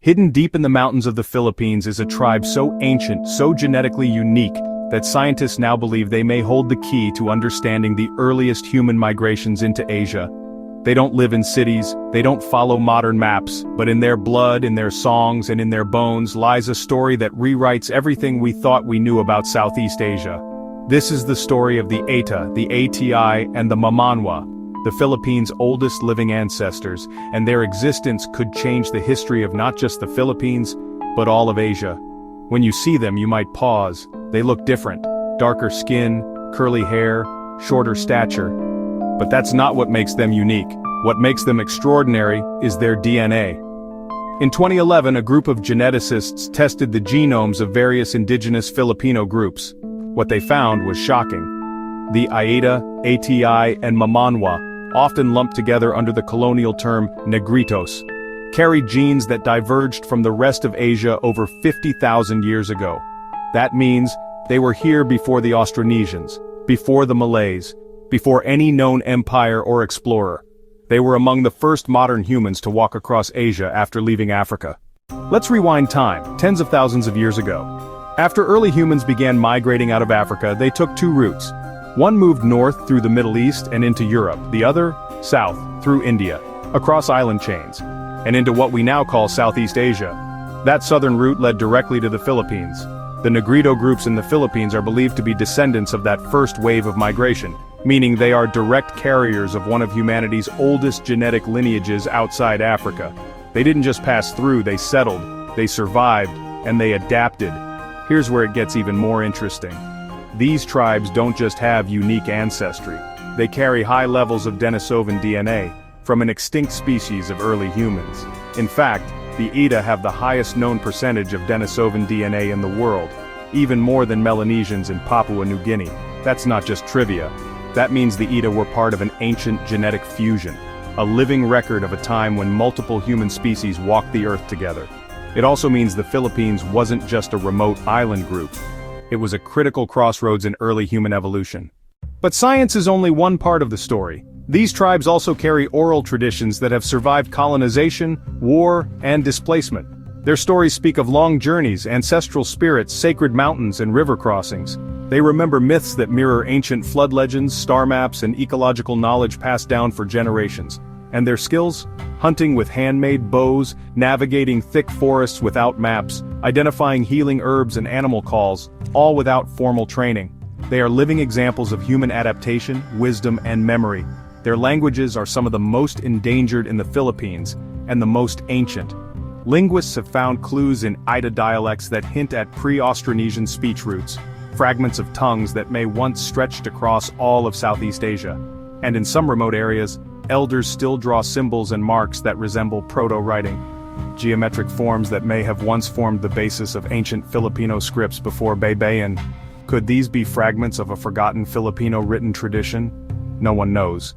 Hidden deep in the mountains of the Philippines is a tribe so ancient, so genetically unique, that scientists now believe they may hold the key to understanding the earliest human migrations into Asia. They don't live in cities, they don't follow modern maps, but in their blood, in their songs, and in their bones lies a story that rewrites everything we thought we knew about Southeast Asia. This is the story of the Eta, the ATI, and the Mamanwa, the Philippines' oldest living ancestors, and their existence could change the history of not just the Philippines, but all of Asia. When you see them, you might pause. They look different. Darker skin, curly hair, shorter stature. But that's not what makes them unique. What makes them extraordinary is their DNA. In 2011, a group of geneticists tested the genomes of various indigenous Filipino groups. What they found was shocking. The Aeta, ATI, and Mamanwa, often lumped together under the colonial term Negritos, carried genes that diverged from the rest of Asia over 50,000 years ago. That means they were here before the Austronesians, before the Malays, before any known empire or explorer. They were among the first modern humans to walk across Asia after leaving Africa. Let's rewind time, tens of thousands of years ago. After early humans began migrating out of Africa, they took two routes. One moved north through the Middle East and into Europe, the other, south, through India, across island chains, and into what we now call Southeast Asia. That southern route led directly to the Philippines. The Negrito groups in the Philippines are believed to be descendants of that first wave of migration, meaning they are direct carriers of one of humanity's oldest genetic lineages outside Africa. They didn't just pass through, they settled, they survived, and they adapted. Here's where it gets even more interesting. These tribes don't just have unique ancestry. They carry high levels of Denisovan DNA, from an extinct species of early humans. In fact, the Eta have the highest known percentage of Denisovan DNA in the world, even more than Melanesians in Papua New Guinea. That's not just trivia. That means the Eta were part of an ancient genetic fusion, a living record of a time when multiple human species walked the earth together. It also means the Philippines wasn't just a remote island group. It was a critical crossroads in early human evolution. But science is only one part of the story. These tribes also carry oral traditions that have survived colonization, war, and displacement. Their stories speak of long journeys, ancestral spirits, sacred mountains, and river crossings. They remember myths that mirror ancient flood legends, star maps, and ecological knowledge passed down for generations. And their skills? Hunting with handmade bows, navigating thick forests without maps, identifying healing herbs and animal calls, all without formal training. They are living examples of human adaptation, wisdom, and memory. Their languages are some of the most endangered in the Philippines, and the most ancient. Linguists have found clues in Aeta dialects that hint at pre-Austronesian speech roots, fragments of tongues that may once stretched across all of Southeast Asia. And in some remote areas, elders still draw symbols and marks that resemble proto-writing, geometric forms that may have once formed the basis of ancient Filipino scripts before Baybayin. Could these be fragments of a forgotten Filipino written tradition? No one knows.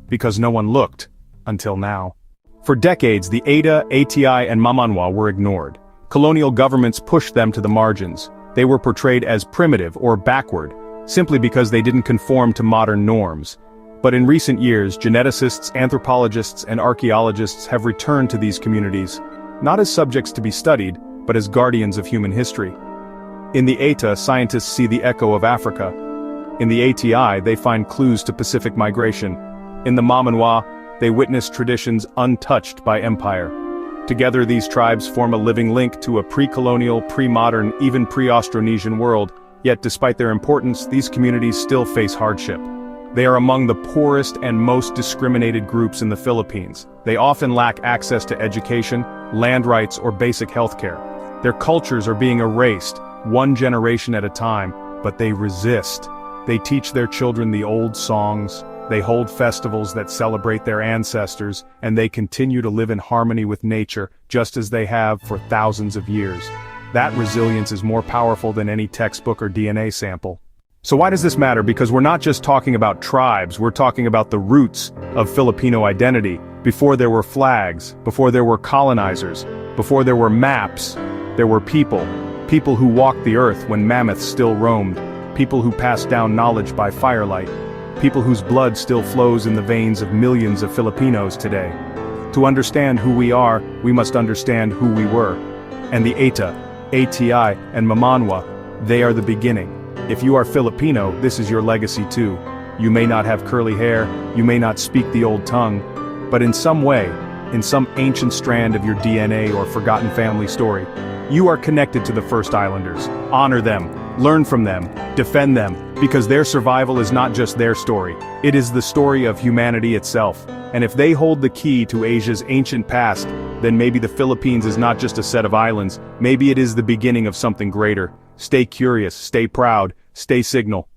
Because no one looked, until now. For decades, the Eta, ATI, and Mamanwa were ignored. Colonial governments pushed them to the margins. They were portrayed as primitive or backward, simply because they didn't conform to modern norms. But in recent years, geneticists, anthropologists, and archaeologists have returned to these communities, not as subjects to be studied, but as guardians of human history. In the Eta, scientists see the echo of Africa. In the ATI, they find clues to Pacific migration. In the Mamanwa, they witness traditions untouched by empire. Together, these tribes form a living link to a pre-colonial, pre-modern, even pre-Austronesian world, yet despite their importance, these communities still face hardship. They are among the poorest and most discriminated groups in the Philippines. They often lack access to education, land rights, or basic healthcare. Their cultures are being erased, one generation at a time, but they resist. They teach their children the old songs, they hold festivals that celebrate their ancestors, and they continue to live in harmony with nature, just as they have for thousands of years. That resilience is more powerful than any textbook or DNA sample. So why does this matter? Because we're not just talking about tribes, we're talking about the roots of Filipino identity. Before there were flags, before there were colonizers, before there were maps, there were people. People who walked the earth when mammoths still roamed. People who passed down knowledge by firelight. People whose blood still flows in the veins of millions of Filipinos today. To understand who we are, we must understand who we were. And the Eta, ATI, and Mamanwa, they are the beginning. If you are Filipino, this is your legacy too. You may not have curly hair, you may not speak the old tongue, but in some way, in some ancient strand of your DNA or forgotten family story, you are connected to the first islanders. Honor them, learn from them, defend them, because their survival is not just their story, it is the story of humanity itself. And if they hold the key to Asia's ancient past, then maybe the Philippines is not just a set of islands, maybe it is the beginning of something greater. Stay curious, stay proud, stay signal.